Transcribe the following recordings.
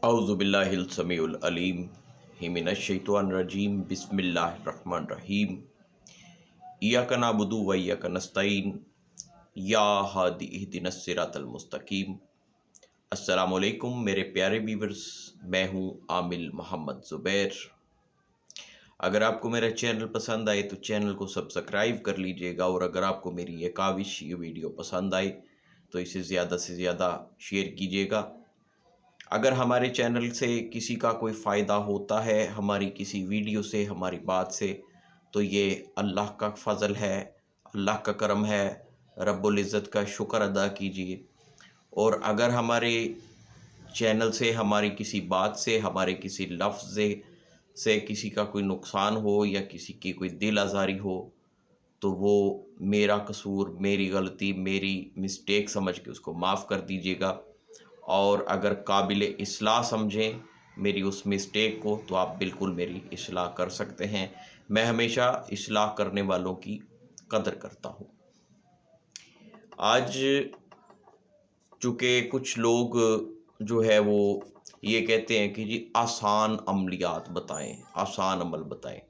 औज़ुबिल्लाहिल समीउल अलीम मिनश्शैतानिर्रजीम बिस्मिल्लाहिर्रहमानिर्रहीम इय्याका नअबुदु व इय्याका नस्तईन या हादी इहदिनस सिरातल मुस्तकीम। अस्सलामु अलैकुम मेरे प्यारे व्यूअर्स, मैं हूँ आमिल मोहम्मद ज़ुबैर। अगर आपको मेरा चैनल पसंद आए तो चैनल को सब्सक्राइब कर लीजिएगा, और अगर आपको मेरी ये काविश ये वीडियो पसंद आए तो इसे ज़्यादा से ज़्यादा शेयर कीजिएगा। अगर हमारे चैनल से किसी का कोई फ़ायदा होता है, हमारी किसी वीडियो से, हमारी बात से, तो ये अल्लाह का फ़ज़ल है, अल्लाह का करम है। रब्बुल इज़्ज़त का शुक्र अदा कीजिए। और अगर हमारे चैनल से, हमारी किसी बात से, हमारे किसी लफ्ज़ से किसी का कोई नुकसान हो या किसी की कोई दिल आज़ारी हो, तो वो मेरा कसूर, मेरी गलती, मेरी मिस्टेक समझ के उसको माफ़ कर दीजिएगा। और अगर काबिल इस्लाह समझें मेरी उस मिस्टेक को, तो आप बिल्कुल मेरी इस्लाह कर सकते हैं। मैं हमेशा इस्लाह करने वालों की कदर करता हूँ। आज चूँकि कुछ लोग जो है वो ये कहते हैं कि जी आसान अमलियात बताएं, आसान अमल बताएं।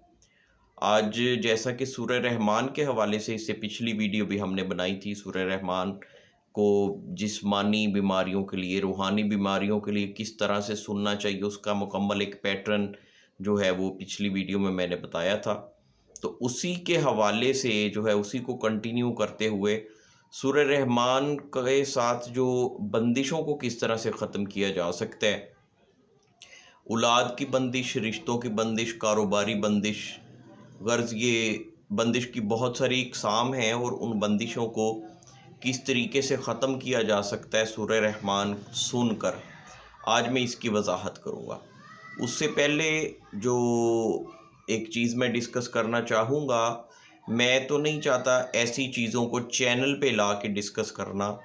आज जैसा कि सूरह रहमान के हवाले से, इससे पिछली वीडियो भी हमने बनाई थी, सूरह रहमान को जिस्मानी बीमारियों के लिए, रूहानी बीमारियों के लिए किस तरह से सुनना चाहिए, उसका मुकम्मल एक पैटर्न जो है वो पिछली वीडियो में मैंने बताया था। तो उसी के हवाले से जो है, उसी को कंटिन्यू करते हुए सूरह रहमान के साथ जो बंदिशों को किस तरह से ख़त्म किया जा सकता है, औलाद की बंदिश, रिश्तों की बंदिश, कारोबारी बंदिश, गर्ज़ ये बंदिश की बहुत सारी इक़साम हैं, और उन बंदिशों को किस तरीके से ख़त्म किया जा सकता है सूरह रहमान सुनकर, आज मैं इसकी वजाहत करूँगा। उससे पहले जो एक चीज़ मैं डिस्कस करना चाहूँगा, मैं तो नहीं चाहता ऐसी चीज़ों को चैनल पे ला के डिस्कस करना,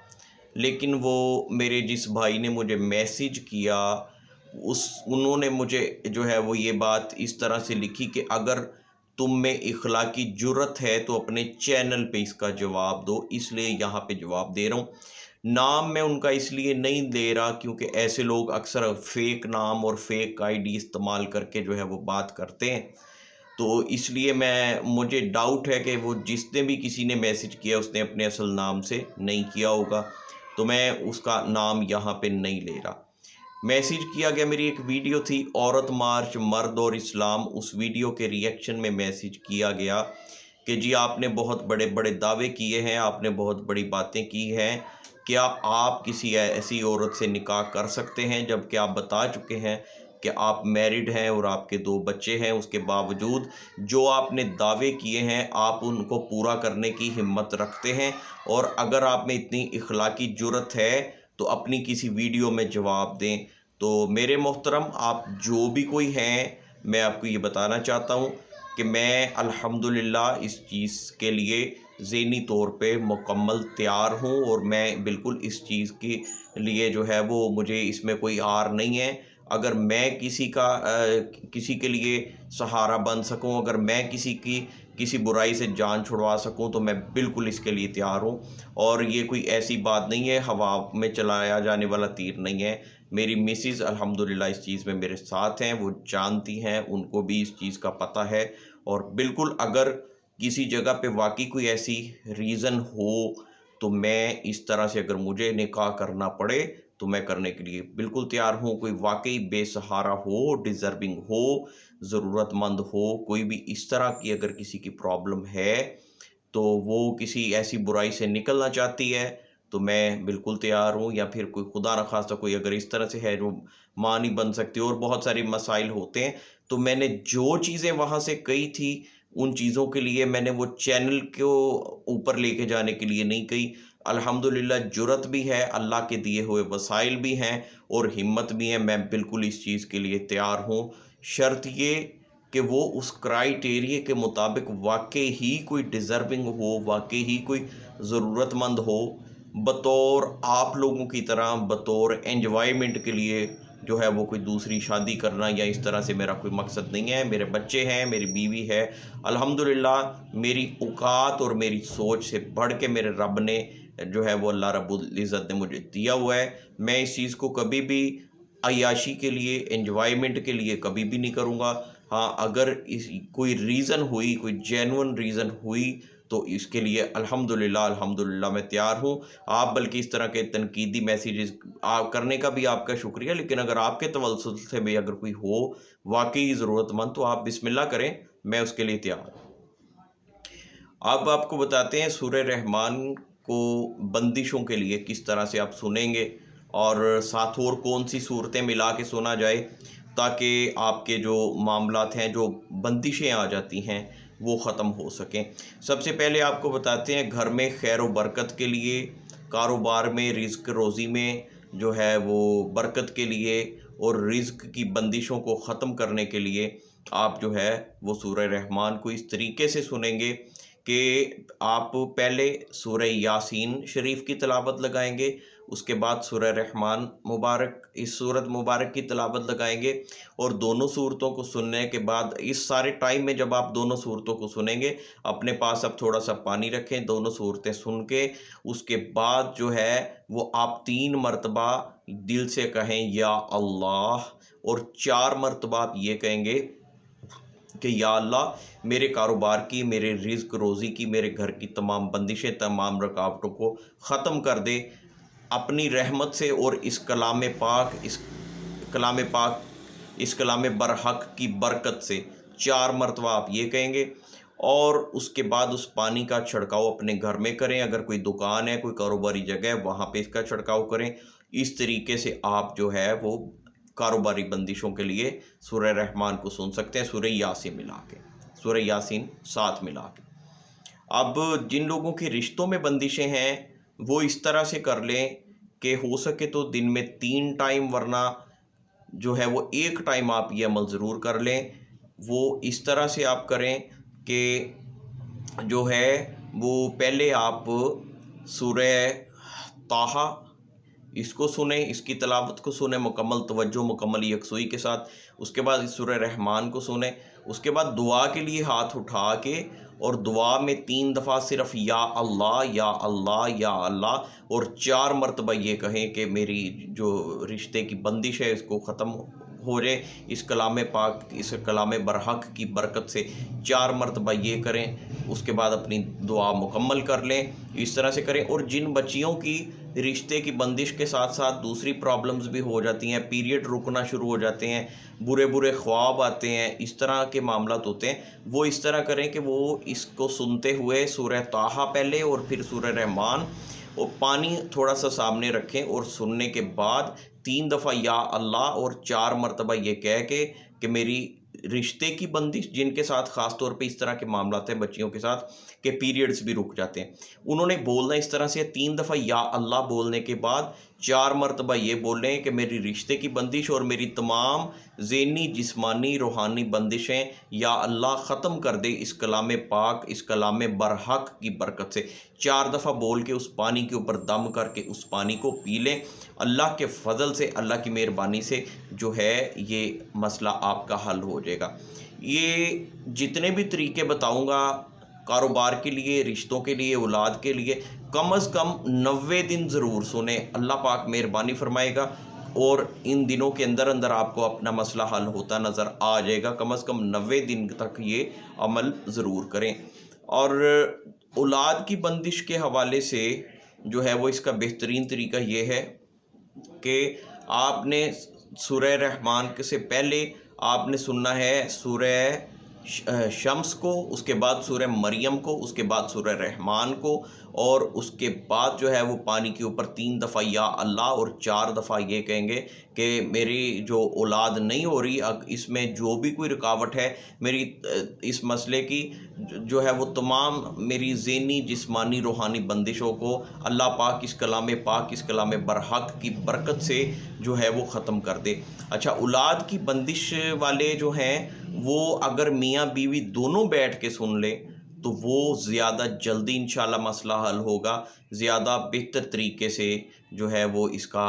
लेकिन वो मेरे जिस भाई ने मुझे मैसेज किया, उन्होंने मुझे जो है वो ये बात इस तरह से लिखी कि अगर तुम में इखलाकी जुर्रत है तो अपने चैनल पे इसका जवाब दो, इसलिए यहाँ पे जवाब दे रहा हूँ। नाम मैं उनका इसलिए नहीं दे रहा क्योंकि ऐसे लोग अक्सर फेक नाम और फेक आईडी इस्तेमाल करके जो है वो बात करते हैं। तो इसलिए मुझे डाउट है कि वो जिसने भी किसी ने मैसेज किया उसने अपने असल नाम से नहीं किया होगा, तो मैं उसका नाम यहाँ पे नहीं ले रहा। मैसेज किया गया, मेरी एक वीडियो थी औरत मार्च, मर्द और इस्लाम, उस वीडियो के रिएक्शन में मैसेज किया गया कि जी आपने बहुत बड़े बड़े दावे किए हैं, आपने बहुत बड़ी बातें की हैं, क्या आप किसी ऐसी औरत से निकाह कर सकते हैं, जबकि आप बता चुके हैं कि आप मैरिड हैं और आपके 2 बच्चे हैं। उसके बावजूद जो आपने दावे किए हैं आप उनको पूरा करने की हिम्मत रखते हैं, और अगर आप में इतनी इखलाकी जुर्रत है तो अपनी किसी वीडियो में जवाब दें। तो मेरे मोहतरम, आप जो भी कोई हैं, मैं आपको ये बताना चाहता हूँ कि मैं अल्हम्दुलिल्लाह इस चीज़ के लिए ज़हनी तौर पे मुकम्मल तैयार हूँ, और मैं बिल्कुल इस चीज़ के लिए जो है वो मुझे इसमें कोई आर नहीं है। अगर मैं किसी के लिए सहारा बन सकूं, अगर मैं किसी बुराई से जान छुड़वा सकूं, तो मैं बिल्कुल इसके लिए तैयार हूं। और ये कोई ऐसी बात नहीं है, हवा में चलाया जाने वाला तीर नहीं है। मेरी मिसेज़ अल्हम्दुलिल्लाह इस चीज़ में मेरे साथ हैं, वो जानती हैं, उनको भी इस चीज़ का पता है। और बिल्कुल अगर किसी जगह पे वाक़ई कोई ऐसी रीज़न हो, तो मैं इस तरह से, अगर मुझे निकाह करना पड़े तो मैं करने के लिए बिल्कुल तैयार हूँ। कोई वाक़ई बेसहारा हो, डिज़र्विंग हो, ज़रूरतमंद हो, कोई भी इस तरह की अगर किसी की प्रॉब्लम है, तो वो किसी ऐसी बुराई से निकलना चाहती है, तो मैं बिल्कुल तैयार हूँ। या फिर कोई खुदा न ख़ास्ता कोई अगर इस तरह से है जो माँ नहीं बन सकती, और बहुत सारे मसाइल होते हैं, तो मैंने जो चीज़ें वहाँ से कही थी, उन चीज़ों के लिए मैंने वो चैनल को ऊपर लेके जाने के लिए नहीं कही। अल्हम्दुलिल्लाह जुर्रत भी है, अल्लाह के दिए हुए वसाइल भी हैं और हिम्मत भी है, मैं बिल्कुल इस चीज़ के लिए तैयार हूँ। शर्त ये कि वो उस क्राइटेरिया के मुताबिक वाक़ई ही कोई डिज़र्विंग हो, वाक़ई ही कोई ज़रूरतमंद हो। बतौर आप लोगों की तरह, बतौर एन्जॉयमेंट के लिए जो है वो कोई दूसरी शादी करना या इस तरह से मेरा कोई मकसद नहीं है। मेरे बच्चे हैं, मेरी बीवी है। अल्हम्दुलिल्लाह मेरी औकात और मेरी सोच से बढ़ के मेरे रब ने जो है वो, अल्लाह रब्बुल इज़्ज़त ने मुझे दिया हुआ है। मैं इस चीज़ को कभी भी अय्याशी के लिए, एंजॉयमेंट के लिए कभी भी नहीं करूँगा। हाँ, अगर इस कोई रीज़न हुई, कोई जेन्युइन रीज़न हुई, तो इसके लिए अल्हम्दुलिल्लाह अल्हम्दुलिल्लाह मैं तैयार हूँ। आप बल्कि इस तरह के तनकीदी मैसेजेस करने का भी आपका शुक्रिया, लेकिन अगर आपके तवज्जुह से भी अगर कोई हो वाक़ई ज़रूरतमंद, तो आप बिस्मिल्लाह करें, मैं उसके लिए तैयार हूँ। अब आपको बताते हैं सूरह रहमान को बंदिशों के लिए किस तरह से आप सुनेंगे, और साथ और कौन सी सूरतें मिला के सुना जाए ताकि आपके जो मामलात हैं, जो बंदिशें आ जाती हैं, वो ख़त्म हो सकें। सबसे पहले आपको बताते हैं घर में खैर व बरकत के लिए, कारोबार में, रिज़्क रोज़ी में जो है वो बरकत के लिए, और रिज़्क की बंदिशों को ख़त्म करने के लिए आप जो है वो सूरह रहमान को इस तरीके से सुनेंगे कि आप पहले सूरह यासीन शरीफ की तिलावत लगाएंगे, उसके बाद सूरह रहमान मुबारक, इस सूरत मुबारक की तिलावत लगाएंगे। और दोनों सूरतों को सुनने के बाद इस सारे टाइम में जब आप दोनों सूरतों को सुनेंगे, अपने पास अब थोड़ा सा पानी रखें, दोनों सूरतें सुन के उसके बाद जो है वो आप 3 मरतबा दिल से कहें या अल्लाह, और 4 मरतबा आप ये कहेंगे कि या अल्लाह मेरे कारोबार की, मेरे रिज़्क रोज़ी की, मेरे घर की तमाम बंदिशें, तमाम रुकावटों को ख़त्म कर दे अपनी रहमत से, और इस कलाम पाक, इस कलाम बरहक की बरकत से 4 मरतबा आप ये कहेंगे। और उसके बाद उस पानी का छिड़काव अपने घर में करें, अगर कोई दुकान है, कोई कारोबारी जगह है, वहाँ पे इसका छिड़काव करें। इस तरीके से आप जो है वो कारोबारी बंदिशों के लिए सूरह रहमान को सुन सकते हैं, सूरह यासीन मिला के, सूरह यासीन साथ मिला के। अब जिन लोगों के रिश्तों में बंदिशें हैं, वो इस तरह से कर लें कि हो सके तो दिन में 3 टाइम, वरना जो है वो 1 टाइम आप ये अमल ज़रूर कर लें। वो इस तरह से आप करें कि जो है वो पहले आप सूरह ताहा इसको सुने, इसकी तिलावत को सुने मुकम्मल तवज्जो, मुकम्मल यकसुई के साथ। उसके बाद इस सूरह रहमान को सुने। उसके बाद दुआ के लिए हाथ उठा के, और दुआ में 3 दफ़ा सिर्फ या अल्लाह या अल्लाह या अल्लाह, और 4 मरतबा ये कहें कि मेरी जो रिश्ते की बंदिश है इसको ख़त्म हो जाए इस कलाम पाक, इस कलाम बरहक की बरकत से। 4 मरतबा ये करें, उसके बाद अपनी दुआ मुकम्मल कर लें। इस तरह से करें। और जिन बच्चियों की रिश्ते की बंदिश के साथ साथ दूसरी प्रॉब्लम्स भी हो जाती हैं, पीरियड रुकना शुरू हो जाते हैं, बुरे बुरे ख्वाब आते हैं, इस तरह के मामलात होते हैं, वो इस तरह करें कि वो इसको सुनते हुए सूरह ताहा पहले और फिर सूरह रहमान, और पानी थोड़ा सा सामने रखें, और सुनने के बाद 3 दफ़ा या अल्लाह और 4 मरतबा ये कह के कि मेरी रिश्ते की बंदिश, जिनके साथ ख़ास तौर पे इस तरह के मामलात हैं बच्चियों के साथ कि पीरियड्स भी रुक जाते हैं, उन्होंने बोलना इस तरह से 3 दफ़ा या अल्लाह बोलने के बाद 4 मरतबा ये बोल रहे हैं कि मेरी रिश्ते की बंदिश और मेरी तमाम ज़हनी, जिस्मानी, रूहानी बंदिशें या अल्लाह ख़त्म कर दे इस कलाम पाक, इस कलाम बरहक की बरकत से। 4 दफ़ा बोल के उस पानी के ऊपर दम करके उस पानी को पी लें। अल्लाह के फ़ज़ल से, अल्लाह की मेहरबानी से जो है ये मसला आपका हल हो जाएगा। ये जितने भी तरीके बताऊँगा कारोबार के लिए, रिश्तों के लिए, औलाद के लिए, कम अज़ कम 90 दिन ज़रूर सुने। अल्लाह पाक मेहरबानी फ़रमाएगा, और इन दिनों के अंदर अंदर आपको अपना मसला हल होता नज़र आ जाएगा। कम अज़ कम 90 दिन तक ये अमल ज़रूर करें। और औलाद की बंदिश के हवाले से जो है वो इसका बेहतरीन तरीका ये है कि आपने सूरह रहमान के से पहले आपने सुनना है सूरह शम्स को, उसके बाद सूरह मरियम को, उसके बाद सूरह रहमान को, और उसके बाद जो है वो पानी के ऊपर 3 दफ़ा या अल्लाह और 4 दफ़ा ये कहेंगे कि मेरी जो औलाद नहीं हो रही, इसमें जो भी कोई रुकावट है मेरी, इस मसले की जो है वो तमाम मेरी ज़हनी, जिस्मानी, रूहानी बंदिशों को अल्लाह पाक इस कलाम बरहक की बरकत से जो है वो ख़त्म कर दे। अच्छा, औलाद की बंदिश वाले जो हैं वो अगर मियाँ बीवी दोनों बैठ के सुन लें तो वो ज़्यादा जल्दी इंशाल्लाह मसला हल होगा, ज़्यादा बेहतर तरीके से जो है वो इसका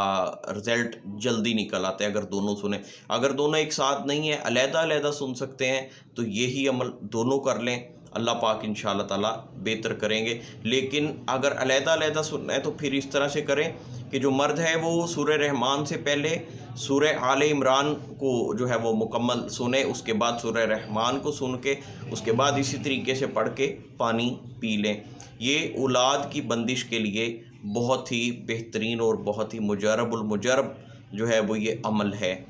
रिज़ल्ट जल्दी निकल आता है अगर दोनों सुने। अगर दोनों एक साथ नहीं है, अलहदा-अलहदा सुन सकते हैं, तो यही अमल दोनों कर लें। अल्लाह पाक इंशाअल्लाह ताला बेहतर करेंगे। लेकिन अगर अलहदा-अलहदा सुनना है तो फिर इस तरह से करें कि जो मर्द है वो सूरह रहमान से पहले सूरह आले इमरान को जो है वो मुकम्मल सुने, उसके बाद सूरह रहमान को सुन के उसके बाद इसी तरीके से पढ़ के पानी पी लें। ये औलाद की बंदिश के लिए बहुत ही बेहतरीन और बहुत ही मुजरबुल मुजरब जो है वो ये अमल है।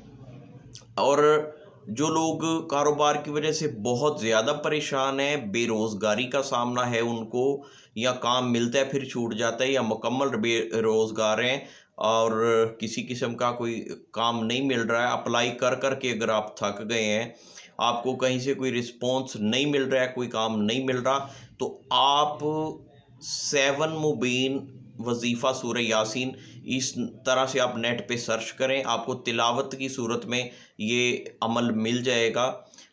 और जो लोग कारोबार की वजह से बहुत ज़्यादा परेशान हैं, बेरोज़गारी का सामना है उनको, या काम मिलता है फिर छूट जाता है, या मुकम्मल बेरोज़गार हैं और किसी किस्म का कोई काम नहीं मिल रहा है, अप्लाई कर कर के अगर आप थक गए हैं, आपको कहीं से कोई रिस्पॉन्स नहीं मिल रहा है, कोई काम नहीं मिल रहा, तो आप 7 मुबीन वजीफ़ा सूरह यासीन इस तरह से आप नेट पे सर्च करें, आपको तिलावत की सूरत में ये अमल मिल जाएगा।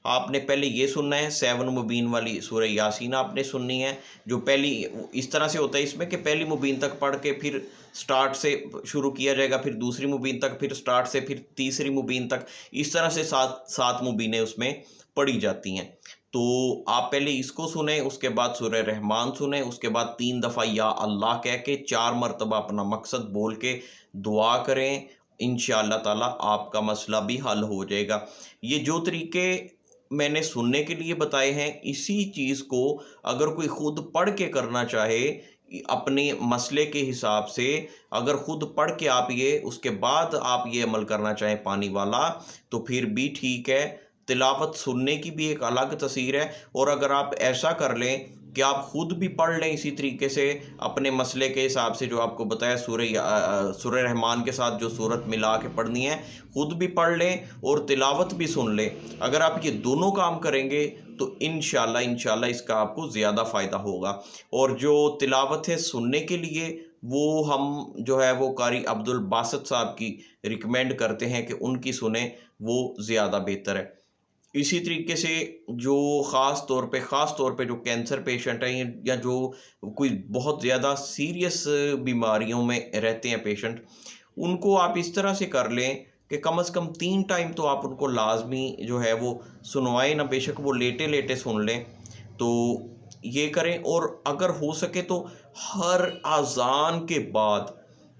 आपने पहले ये सुनना है, 7 मुबीन वाली सूरह यासीन आपने सुननी है। जो पहली इस तरह से होता है इसमें कि पहली मुबीन तक पढ़ के फिर स्टार्ट से शुरू किया जाएगा, फिर दूसरी मुबीन तक, फिर स्टार्ट से, फिर तीसरी मुबीन तक, इस तरह से 7 मुबीनें उसमें पढ़ी जाती हैं। तो आप पहले इसको सुने, उसके बाद सूरह रहमान सुने, उसके बाद 3 दफ़ा या अल्लाह कह के 4 मरतबा अपना मकसद बोल के दुआ करें। इंशाअल्लाह ताला आपका मसला भी हल हो जाएगा। ये जो तरीके मैंने सुनने के लिए बताए हैं, इसी चीज़ को अगर कोई खुद पढ़ के करना चाहे अपने मसले के हिसाब से, अगर खुद पढ़ के आप ये उसके बाद आप ये अमल करना चाहें पानी वाला, तो फिर भी ठीक है। तिलावत सुनने की भी एक अलग तसीर है। और अगर आप ऐसा कर लें कि आप खुद भी पढ़ लें इसी तरीके से अपने मसले के हिसाब से, जो आपको बताया सूरह रहमान के साथ जो सूरत मिला के पढ़नी है, खुद भी पढ़ लें और तिलावत भी सुन लें। अगर आप ये दोनों काम करेंगे तो इंशाल्लाह इसका आपको ज़्यादा फ़ायदा होगा। और जो तिलावत है सुनने के लिए, वो हम जो है वो कारी अब्दुल बासित साहब की रिकमेंड करते हैं कि उनकी सुने, वो ज़्यादा बेहतर है। इसी तरीके से जो ख़ास तौर पे जो कैंसर पेशेंट हैं, या जो कोई बहुत ज़्यादा सीरियस बीमारियों में रहते हैं पेशेंट, उनको आप इस तरह से कर लें कि कम से कम 3 टाइम तो आप उनको लाज़मी जो है वो सुनवाएँ ना, बेशक वो लेटे-लेटे सुन लें। तो ये करें, और अगर हो सके तो हर अज़ान के बाद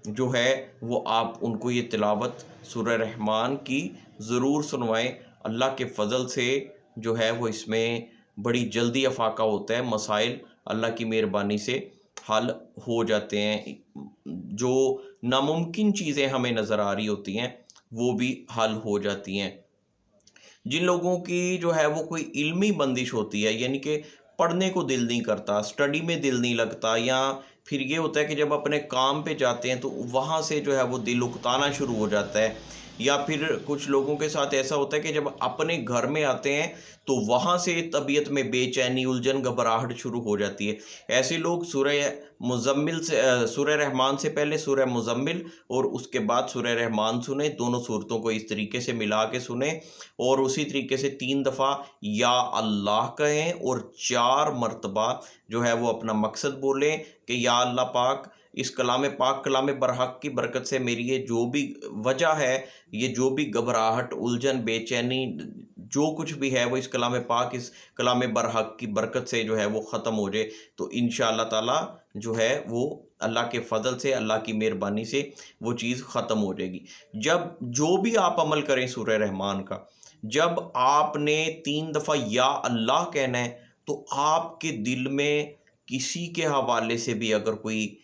जो है वो आप उनको ये तिलावत सूरह रहमान की ज़रूर सुनवाएँ। अल्लाह के फ़ज़ल से जो है वो इसमें बड़ी जल्दी अफ़ाका होता है, मसाइल अल्लाह की मेहरबानी से हल हो जाते हैं। जो नामुमकिन चीज़ें हमें नज़र आ रही होती हैं, वो भी हल हो जाती हैं। जिन लोगों की जो है वो कोई इल्मी बंदिश होती है, यानी कि पढ़ने को दिल नहीं करता, स्टडी में दिल नहीं लगता, या फिर ये होता है कि जब अपने काम पे जाते हैं तो वहाँ से जो है वो दिल उकताना शुरू हो जाता है, या फिर कुछ लोगों के साथ ऐसा होता है कि जब अपने घर में आते हैं तो वहाँ से तबीयत में बेचैनी, उलझन, घबराहट शुरू हो जाती है। ऐसे लोग सूरह रहमान से पहले सूरह मुज़म्मिल और उसके बाद सूरह रहमान सुने, दोनों सूरतों को इस तरीके से मिला के सुने, और उसी तरीके से 3 दफ़ा या अल्लाह कहें और 4 मरतबा जो है वो अपना मकसद बोलें कि या अल्लाह पाक, इस कलाम पाक, कलाम बरहक की बरकत से मेरी ये जो भी वजह है, ये जो भी घबराहट, उलझन, बेचैनी, जो कुछ भी है, वो इस कलाम पाक, इस कलाम बरहक की बरकत से जो है वो ख़त्म हो जाए। तो इंशाअल्लाह ताला जो है वो अल्लाह के फ़ज़ल से, अल्लाह की मेहरबानी से वो चीज़ ख़त्म हो जाएगी। जब जो भी आप अमल करें सूरह रहमान का, जब आपने 3 दफ़ा या अल्लाह कहना है, तो आपके दिल में किसी के हवाले से भी अगर कोई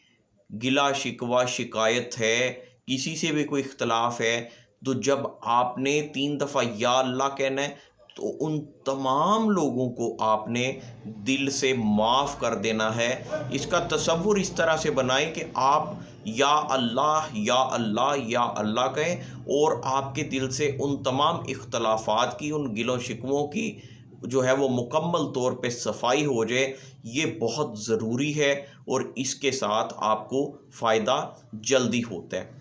गिला शिकवा शिकायत है, किसी से भी कोई इख्तलाफ है, तो जब आपने 3 दफ़ा या अल्लाह कहना है, तो उन तमाम लोगों को आपने दिल से माफ़ कर देना है। इसका तसव्वुर इस तरह से बनाएं कि आप या अल्लाह, या अल्लाह, या अल्लाह कहें, और आपके दिल से उन तमाम इख्तलाफात की, उन गिलों शिकवों की जो है वो मुकम्मल तौर पे सफाई हो जाए। ये बहुत ज़रूरी है, और इसके साथ आपको फ़ायदा जल्दी होता है।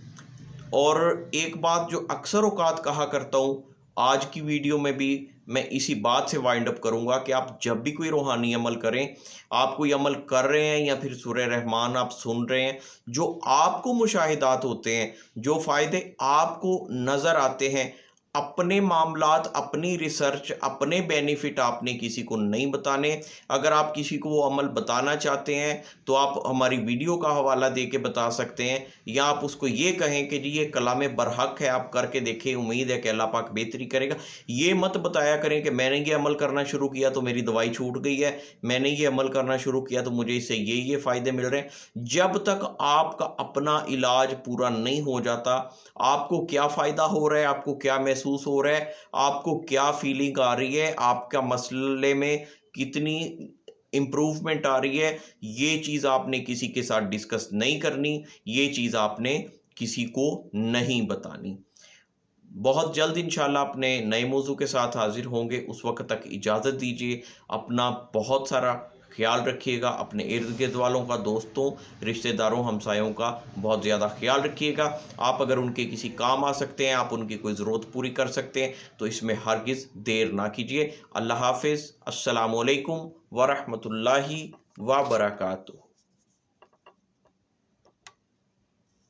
और एक बात जो अक्सर औक़ात कहा करता हूँ, आज की वीडियो में भी मैं इसी बात से वाइंड अप करूँगा कि आप जब भी कोई रूहानी अमल करें, आप कोई अमल कर रहे हैं या फिर सूरह रहमान आप सुन रहे हैं, जो आपको मुशाहिदात होते हैं, जो फ़ायदे आपको नज़र आते हैं, अपने मामलात, अपनी रिसर्च, अपने बेनिफिट आपने किसी को नहीं बताने। अगर आप किसी को वो अमल बताना चाहते हैं तो आप हमारी वीडियो का हवाला दे के बता सकते हैं, या आप उसको ये कहें कि जी ये कलाम बरहक है, आप करके देखें, उम्मीद है कि अल्लाह पाक बेहतरी करेगा। ये मत बताया करें कि मैंने ये अमल करना शुरू किया तो मेरी दवाई छूट गई है, मैंने ये अमल करना शुरू किया तो मुझे इससे ये फ़ायदे मिल रहे हैं। जब तक आपका अपना इलाज पूरा नहीं हो जाता, आपको क्या फ़ायदा हो रहा है, आपको क्या महसूस हो रहा है, आपको क्या फीलिंग आ रही है, आपका मसले में कितनी इम्प्रूवमेंट आ रही है, ये चीज़ आपने किसी के साथ डिस्कस नहीं करनी, ये चीज़ आपने किसी को नहीं बतानी। बहुत जल्द इंशाल्लाह अपने नए मौजू के साथ हाजिर होंगे, उस वक्त तक इजाज़त दीजिए। अपना बहुत सारा ख्याल रखिएगा, अपने इर्द गिर्द वालों का, दोस्तों, रिश्तेदारों, हमसायों का बहुत ज़्यादा ख्याल रखिएगा। आप अगर उनके किसी काम आ सकते हैं, आप उनकी कोई ज़रूरत पूरी कर सकते हैं तो इसमें हरगिज़ देर ना कीजिए। अल्लाह हाफ़िज़। अस्सलामु अलैकुम व रहमतुल्लाहि व बरकातुहू।